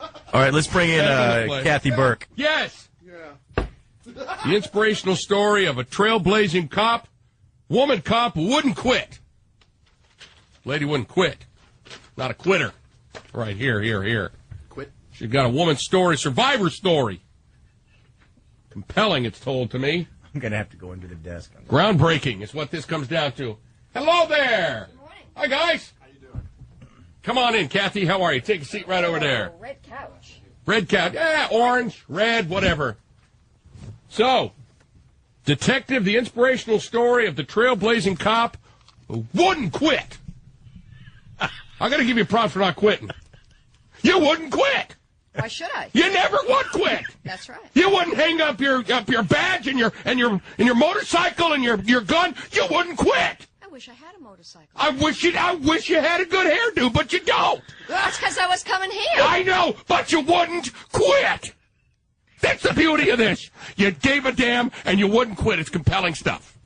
All right, let's bring in Kathy Burke. Yes. Yeah. The inspirational story of a trailblazing cop, woman cop who wouldn't quit. Lady wouldn't quit. Not a quitter. Right here. Quit. She's got a woman's story, survivor story. Compelling, it's told to me. I'm going to have to go into the desk. Groundbreaking is what this comes down to. Hello there. Good morning. Hi, guys. How you doing? Come on in, Kathy. How are you? Take a seat right over there. Red couch. Red couch. Yeah, orange, red, whatever. So, detective, the inspirational story of the trailblazing cop who wouldn't quit. I got to give you props for not quitting. You wouldn't quit. Why should I? You never would quit. That's right. You wouldn't hang up your badge and your motorcycle and your gun. You wouldn't quit. I wish I had a motorcycle. I wish you had a good hairdo, but you don't. That's because I was coming here. I know, but you wouldn't quit. That's the beauty of this. You gave a damn and you wouldn't quit. It's compelling stuff.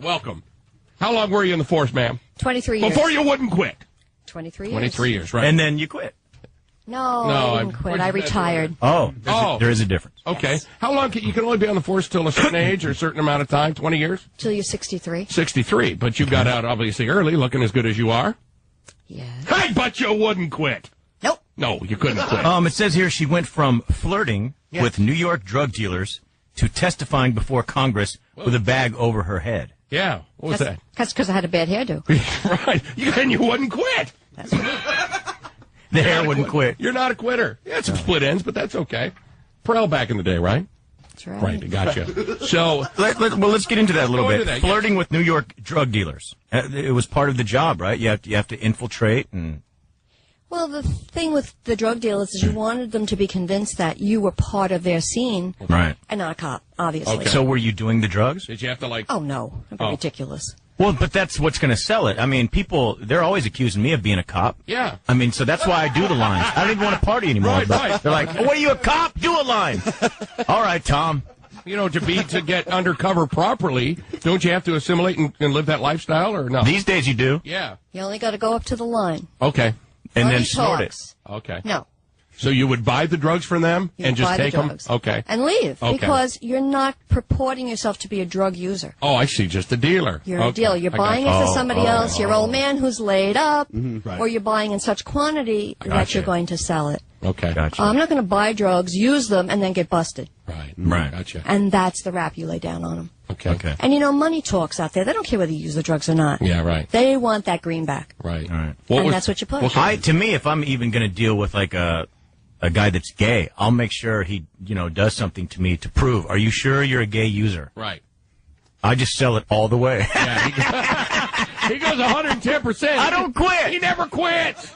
Welcome. How long were you in the force, ma'am? 23 years. Before you wouldn't quit. 23 years. 23 years, right. And then you quit. No, I didn't quit. I retired. There is a difference. Okay. Yes. How long you can only be on the force till a certain age or a certain amount of time? 20 years? Till you're 63. 63. But you got out obviously early, looking as good as you are. Yeah. Hey, but you wouldn't quit. Nope. No, you couldn't quit. It says here she went from flirting with New York drug dealers to testifying before Congress with a bag over her head. Yeah. What was that? That's because I had a bad hairdo. Right. And you wouldn't quit. That's right. The hair wouldn't quit. You're not a quitter. You had some split ends, but that's okay. Prel back in the day, right? That's right. Right, gotcha. So, let's get into that a little bit. That, flirting yes. with New York drug dealers. It was part of the job, right? You have to infiltrate and... Well, the thing with the drug dealers is you wanted them to be convinced that you were part of their scene. Right. And not a cop, obviously. Okay. So were you doing the drugs? Did you have to Oh, no. Ridiculous. Well, but that's what's going to sell it. I mean, people, they're always accusing me of being a cop. Yeah. I mean, so that's why I do the lines. I don't even want to party anymore. Right. They're like, what are you, a cop? Do a line. All right, Tom. You know, to get undercover properly, don't you have to assimilate and live that lifestyle, or no? These days you do. Yeah. You only got to go up to the line. Okay. And Money then snort talks. it. Okay. No. So you would buy the drugs from them and just take them? Okay. And leave. Okay. Because you're not purporting yourself to be a drug user. Oh, I see. Just a dealer. You're a dealer. You're buying it for somebody else, your old man who's laid up, Right. or you're buying in such quantity that you're going to sell it. Okay. Gotcha. I'm not going to buy drugs, use them, and then get busted. Right. Gotcha. And that's the rap you lay down on them. Okay. And, you know, money talks out there. They don't care whether you use the drugs or not. Yeah, right. They want that greenback. Right. All right. And that's what you push. To me, if I'm even going to deal with like a guy that's gay, I'll make sure he, does something to me to prove, are you sure you're a gay user? Right. I just sell it all the way. Yeah, he goes 110%. I don't quit. He never quits.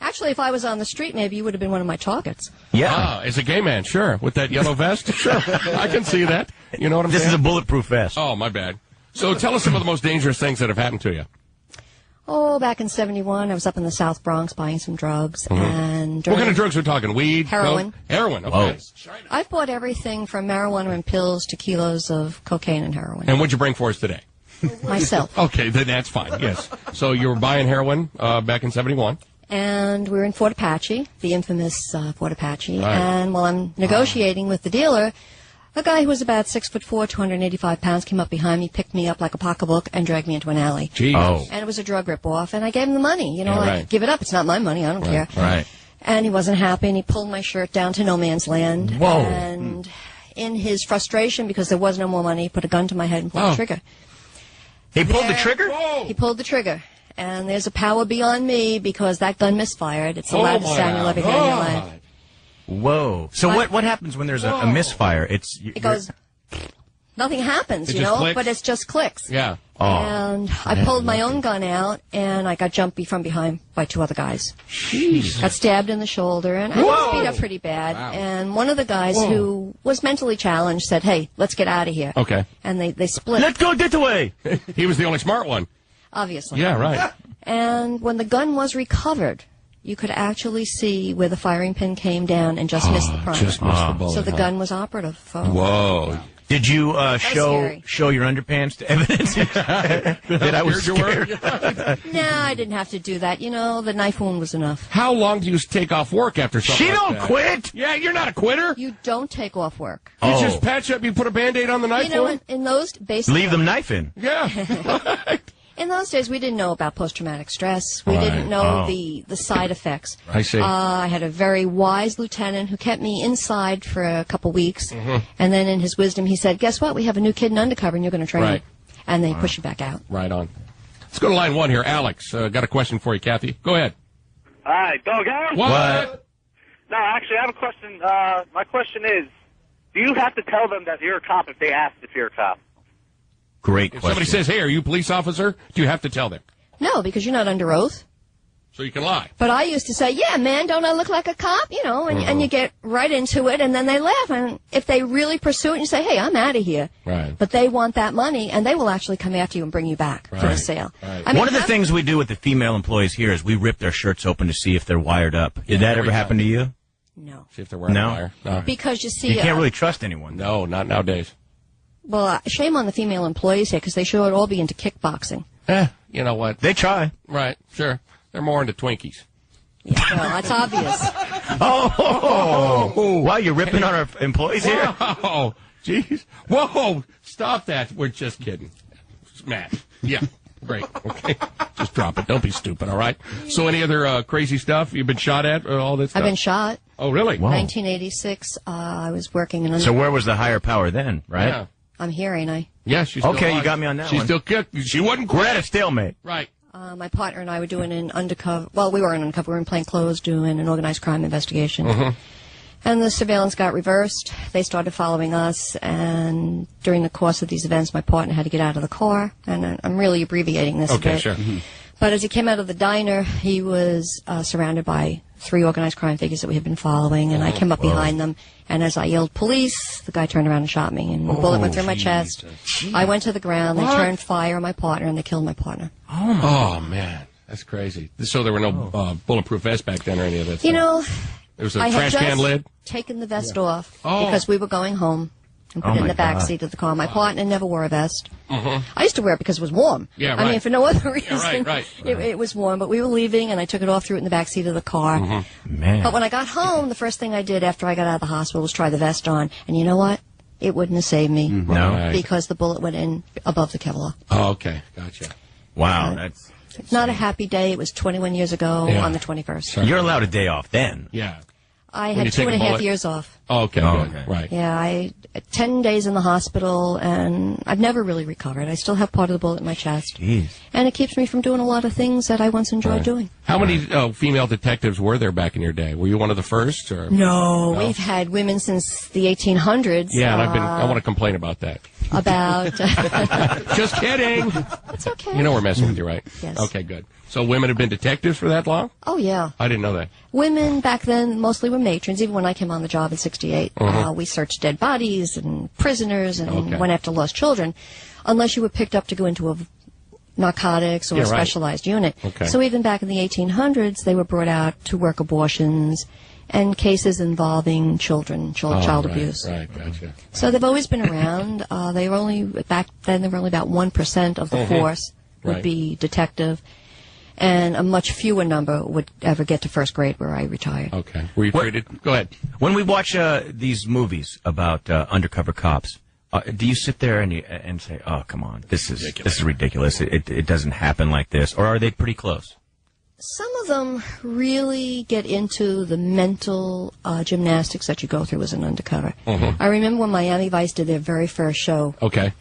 Actually, if I was on the street, maybe you would have been one of my targets. Yeah. As a gay man, sure. With that yellow vest, sure. I can see that. You know what I'm saying? This is a bulletproof vest. Oh, my bad. So tell us some of the most dangerous things that have happened to you. Oh, back in '71, I was up in the South Bronx buying some drugs. And What kind of drugs are we talking? Weed? Heroin. Coke? Heroin, okay. I've bought everything from marijuana and pills to kilos of cocaine and heroin. And what'd you bring for us today? Myself. Okay, then that's fine, yes. So you were buying heroin back in '71. And we were in Fort Apache, the infamous Fort Apache. Right. And while I'm negotiating with the dealer, a guy who was about 6'4", 285 pounds, came up behind me, picked me up like a pocketbook, and dragged me into an alley. Jeez. Oh. And it was a drug rip-off, and I gave him the money. Yeah, right. Give it up. It's not my money. I don't care. Right. And he wasn't happy, and he pulled my shirt down to no man's land. Whoa. And in his frustration, because there was no more money, he put a gun to my head and pulled the trigger. He pulled the trigger? Whoa. He pulled the trigger. And there's a power beyond me because that gun misfired. It's the loudest sound you'll ever hear in your life. Whoa. So what happens when there's a misfire? It goes, nothing happens, It just clicks? but it just clicks. Yeah. Oh. And I pulled my own gun out, and I got jumped from behind by two other guys. Jeez. Got stabbed in the shoulder, and I was beat up pretty bad. Wow. And one of the guys who was mentally challenged said, hey, let's get out of here. Okay. And they split, Let's go get away. He was the only smart one. obviously. Yeah, right. And when the gun was recovered, you could actually see where the firing pin came down and just missed the primer. Just missed the bullet. So the gun was operative. Whoa. Did you scary. show your underpants to evidence that I was scared? No, I didn't have to do that. You know, the knife wound was enough. How long do you take off work after something She like don't that? quit. Yeah, you're not a quitter. You don't take off work. You just patch up, you put a Band-Aid on the knife You know, wound? in those basic... Leave them knife in. Yeah. In those days, we didn't know about post-traumatic stress. We Right. didn't know the side effects. I see. I had a very wise lieutenant who kept me inside for a couple weeks. And then in his wisdom, he said, guess what? We have a new kid in undercover, and you're going to train Right. him. And they push you back out. Right on. Let's go to line 1 here. Alex, got a question for you, Kathy. Go ahead. Hi, Doghouse. What? No, actually, I have a question. My question is, do you have to tell them that you're a cop if they ask if you're a cop? Great If question. somebody says, hey, are you a police officer? Do you have to tell them? No, because you're not under oath. So you can lie. But I used to say, yeah, man, don't I look like a cop? You know, and you get right into it, and then they laugh. And if they really pursue it, you say, hey, I'm out of here. Right. But they want that money, and they will actually come after you and bring you back for a Right. sale. Right. I mean, One of the things we do with the female employees here is we rip their shirts open to see if they're wired up. Did that ever happen to you? No. See if they're wearing No. a wire. No. Because you see, You can't really trust anyone. No, not nowadays. well, shame on the female employees here, because they should all be into kickboxing. You know what? They try. Right, sure. They're more into Twinkies. Yeah, well, that's obvious. Oh, wow, you're ripping on our employees here? Whoa, jeez. Whoa, stop that. We're just kidding. Smash. Yeah, great. Okay, just drop it. Don't be stupid, all right? So any other crazy stuff you've been shot at, all this stuff? I've been shot. Oh, really? Wow. 1986, I was working in... So where was the higher power then, right? Yeah. I'm here, ain't I? Yeah, she's still Okay, you alive. got me on that She's one. still kicked. She wasn't We're quit. at a stalemate. Right. My partner and I were doing an undercover... Well, we were in undercover. We were in plain clothes doing an organized crime investigation. And the surveillance got reversed. They started following us, and during the course of these events, my partner had to get out of the car. And I'm really abbreviating this a Okay, bit. sure. But as he came out of the diner, he was surrounded by 3 organized crime figures that we had been following, and I came up behind them, and as I yelled, police, the guy turned around and shot me, and the bullet went through my chest. I went to the ground, they turned fire on my partner, and they killed my partner. Oh, man. That's crazy. So there were no bulletproof vests back then or any of that You stuff? know, There was a I had trash can just lid? taken the vest off Oh. because we were going home and put it in my the back God. seat of the car. My partner never wore a vest. I used to wear it because it was warm. Yeah, I mean, right. for no other reason. right. It was warm, but we were leaving, and I took it off, threw it in the back seat of the car. Man. But when I got home, the first thing I did after I got out of the hospital was try the vest on. And you know what? It wouldn't have saved me. No. Right. Because the bullet went in above the Kevlar. Oh, okay. Gotcha. Wow, that's... Not a happy day. It was 21 years ago Yeah. on the 21st. You're allowed a day off then. Yeah. I When had you take a 2.5 bullet? years off. Oh, okay. Oh, Good. okay. Right. Yeah, I 10 days in the hospital, and I've never really recovered. I still have part of the bullet in my chest. Jeez. And it keeps me from doing a lot of things that I once enjoyed doing. How many female detectives were there back in your day? Were you one of the first? Or? No, we've had women since the 1800s. Yeah, and I want to complain about that. About... Just kidding. It's okay. You know we're messing with you, right? Yes. Okay, good. So women have been detectives for that long? Oh, yeah. I didn't know that. Women back then mostly were matrons. Even when I came on the job in '68, we searched dead bodies and prisoners and Okay. went after lost children, unless you were picked up to go into a narcotics or Yeah, a right. specialized unit. Okay. So even back in the 1800s, they were brought out to work abortions and cases involving children, child right, abuse. Right, gotcha. So they've always been around. They were only back then. There were only about 1% of the force would Right. be detective, and a much fewer number would ever get to first grade, where I retired. Okay. Were you treated? Go ahead. When we watch these movies about undercover cops, do you sit there and say, "Oh, come on, this is ridiculous. It doesn't happen like this," or are they pretty close? Some of them really get into the mental gymnastics that you go through as an undercover. I remember when Miami Vice did their very first show. Okay.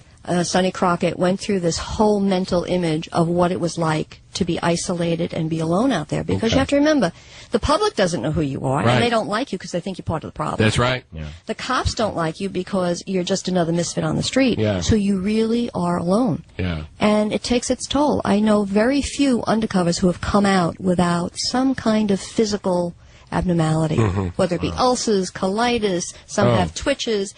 Sonny Crockett went through this whole mental image of what it was like to be isolated and be alone out there. Because you have to remember, the public doesn't know who you are, Right. and they don't like you because they think you're part of the problem. That's right. Yeah. The cops don't like you because you're just another misfit on the street. Yeah. So you really are alone. Yeah. And it takes its toll. I know very few undercovers who have come out without some kind of physical abnormality, whether it be ulcers, colitis, some have twitches.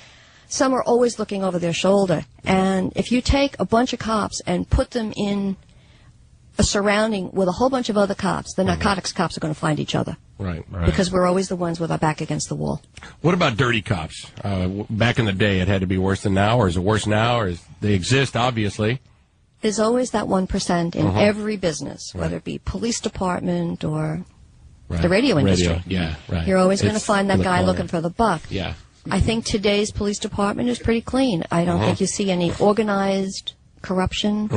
Some are always looking over their shoulder. And if you take a bunch of cops and put them in surrounding with a whole bunch of other cops. The narcotics cops are going to find each other. Right. Because we're always the ones with our back against the wall. What about dirty cops? Back in the day, it had to be worse than now, or is it worse now, or they exist, obviously? There's always that 1% in every business, whether it be police department or the radio industry. Yeah, right. You're always going to find that guy looking for the buck. Yeah. I think today's police department is pretty clean. I don't think you see any organized corruption.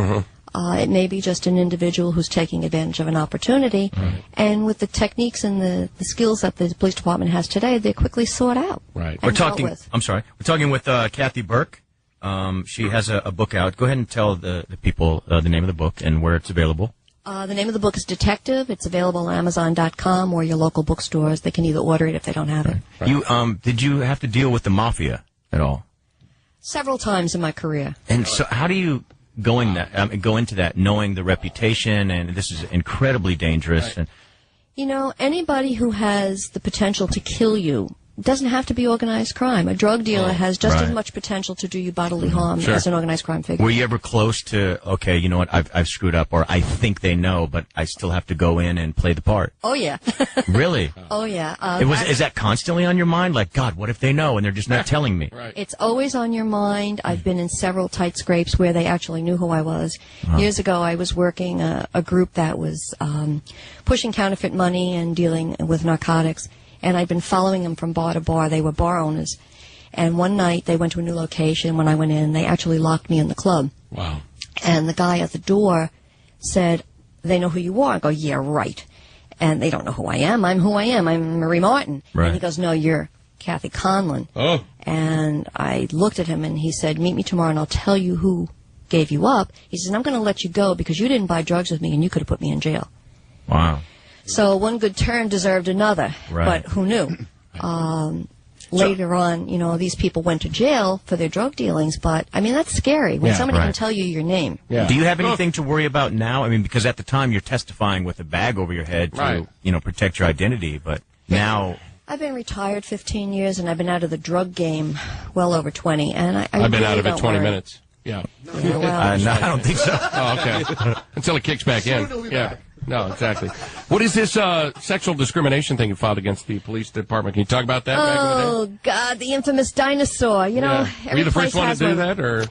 It may be just an individual who's taking advantage of an opportunity. And with the techniques and the skills that the police department has today, they're quickly sought out. Right. We're talking with Kathy Burke. She has a book out. Go ahead and tell the people the name of the book and where it's available. The name of the book is Detective. It's available on Amazon.com or your local bookstores. They can either order it if they don't have it. Right. Did you have to deal with the Mafia at all? Several times in my career. And so how do you go into that knowing the reputation, and this is incredibly dangerous? Right. And anybody who has the potential to kill you doesn't have to be organized crime. A drug dealer has just as much potential to do you bodily harm as an organized crime figure. Were you ever close to, okay, you know what, I've screwed up, or I think they know, but I still have to go in and play the part? Oh, yeah. Really? Oh, yeah. Is that constantly on your mind? Like, God, what if they know and they're just not telling me? Right. It's always on your mind. I've been in several tight scrapes where they actually knew who I was. Years ago, I was working a group that was pushing counterfeit money and dealing with narcotics. And I'd been following them from bar to bar. They were bar owners. And one night, they went to a new location. When I went in, they actually locked me in the club. Wow. And the guy at the door said, they know who you are. I go, yeah, right. And they don't know who I am. I'm who I am. I'm Marie Martin. Right. And he goes, no, you're Kathy Conlon. Oh. And I looked at him, and he said, meet me tomorrow, and I'll tell you who gave you up. He says, I'm going to let you go because you didn't buy drugs with me, and you could have put me in jail. Wow. So one good turn deserved another, Right. but who knew? Later on, these people went to jail for their drug dealings, but, I mean, that's scary when somebody can tell you your name. Yeah. Do you have anything to worry about now? I mean, because at the time you're testifying with a bag over your head to, protect your identity, but now... I've been retired 15 years, and I've been out of the drug game well over 20, and I've been really out of it 20 worry. minutes. Yeah. Yeah, well, no, I don't think so. Oh, okay. Until it kicks back in. Yeah. No, exactly. What is this sexual discrimination thing you filed against the police department? Can you talk about that back in the day? Oh, God, the infamous dinosaur. You know, Were you the first one to do that, or?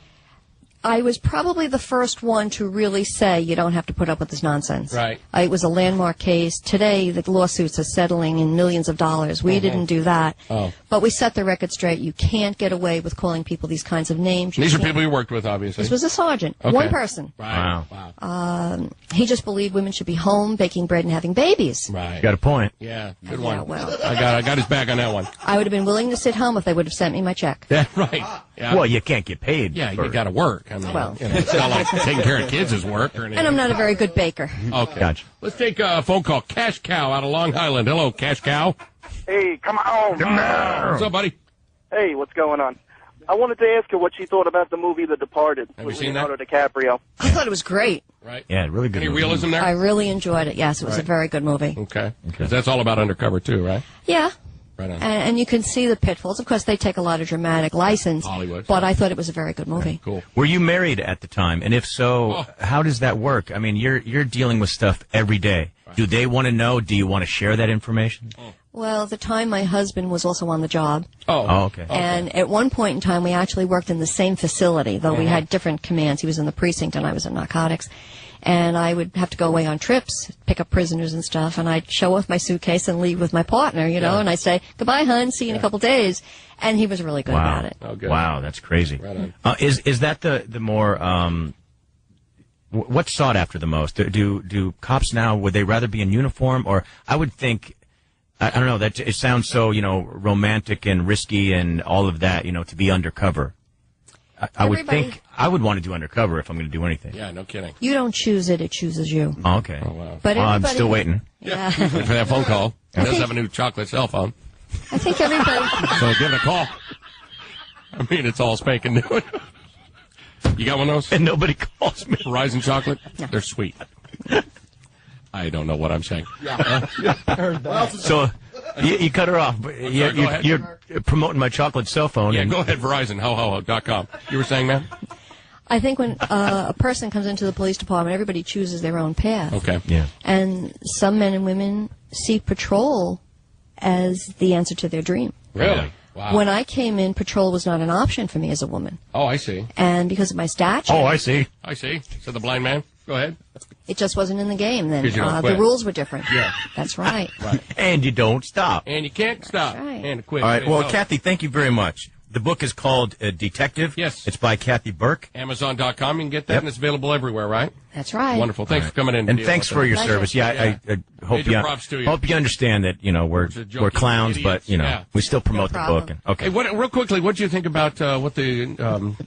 I was probably the first one to really say you don't have to put up with this nonsense. Right. It was a landmark case. Today, the lawsuits are settling in millions of dollars. We didn't do that. Oh. But we set the record straight. You can't get away with calling people these kinds of names. These are people you worked with, obviously. This was a sergeant. Okay. One person. Right. Wow. He just believed women should be home, baking bread, and having babies. Right. Got a point. Yeah, good Yeah, one. well. I got his back on that one. I would have been willing to sit home if they would have sent me my check. Yeah, right. Yeah. Well, you can't get paid. Yeah, for- you got to work. I mean, Well. it's not like taking care of kids is work or anything. And I'm not a very good baker. Okay. Gotcha. Let's take a phone call. Cash Cow out of Long Island. Hello, Cash Cow. Hey, come on. What's up, buddy? Hey, what's going on? I wanted to ask her what she thought about the movie The Departed Have you with seen that? Leonardo DiCaprio. I thought it was great. Right. Yeah, really good. Any movie. realism there? I really enjoyed it. Yes, it was a Right. very good movie. Okay. 'Cause that's all about undercover, too, right? Yeah. Right on. And you can see the pitfalls. Of course, they take a lot of dramatic license. Hollywood. But I thought it was a very good movie. Cool. Were you married at the time? And if so, how does that work? I mean, you're dealing with stuff every day. Do they want to know? Do you want to share that information? Well, at the time, my husband was also on the job. Oh, okay. And at one point in time, we actually worked in the same facility, though we had different commands. He was in the precinct and I was in narcotics. And I would have to go away on trips, pick up prisoners and stuff, and I'd show off my suitcase and leave with my partner, and I'd say, goodbye, hon, see you in a couple days. And he was really good Wow. about it. Oh, good. Wow, that's crazy. Right on. Is that the more what's sought after the most? Do cops now, would they rather be in uniform, or I would think, I don't know, that it sounds so romantic and risky and all of that, to be undercover. I would think I would want to do undercover if I'm going to do anything. Yeah, no kidding. You don't choose it, it chooses you. Oh, okay. Oh, wow. But I'm everybody- still waiting. Yeah. Wait for that phone call. He does have a new chocolate cell phone, I think everybody... so give it a call. I mean, it's all spanking new. You got one of those? And nobody calls me. Verizon chocolate? They're sweet. I don't know what I'm saying. So you cut her off. But sorry, go ahead. you're promoting my chocolate cell phone. Yeah, and go ahead, Verizon, ho.com. You were saying, man? I think when a person comes into the police department, everybody chooses their own path. Okay. Yeah. And some men and women see patrol as the answer to their dream. Really? Wow. When I came in, patrol was not an option for me as a woman. Oh, I see. And because of my stature, I see. I see. So the blind man. Go ahead. it just wasn't in the game then. 'Cause you don't quit. The rules were different. Yeah. That's right. Right. And you don't stop. And you can't stop. right. And quit. All right. Well, Oh. Kathy, thank you very much. The book is called Detective. Yes. It's by Kathy Burke. Amazon.com. You can get that, Yep. and it's available everywhere, right? That's right. Wonderful. Thanks for coming in. And Deal thanks with for it. your Pleasure. service. Yeah, I hope Major you props to you. hope you understand that we're joking clowns, idiots. but Yeah. we still promote No the book. problem. And, okay. Hey, real quickly, what do you think about what the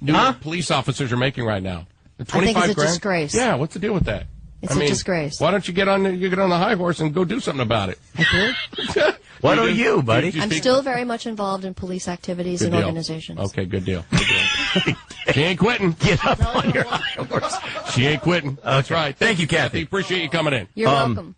new police officers are making right now? The I think 25 it's a grand? disgrace. Yeah, what's the deal with that? It's a disgrace. Why don't you get on the high horse and go do something about it? Why don't you, buddy? You I'm speak- still very much involved in police activities Good and deal. organizations. Okay, good deal. Good deal. She ain't quitting. Get up on your high horse. She ain't quitting. That's Okay. right. Thank you, Kathy. Appreciate you coming in. You're welcome.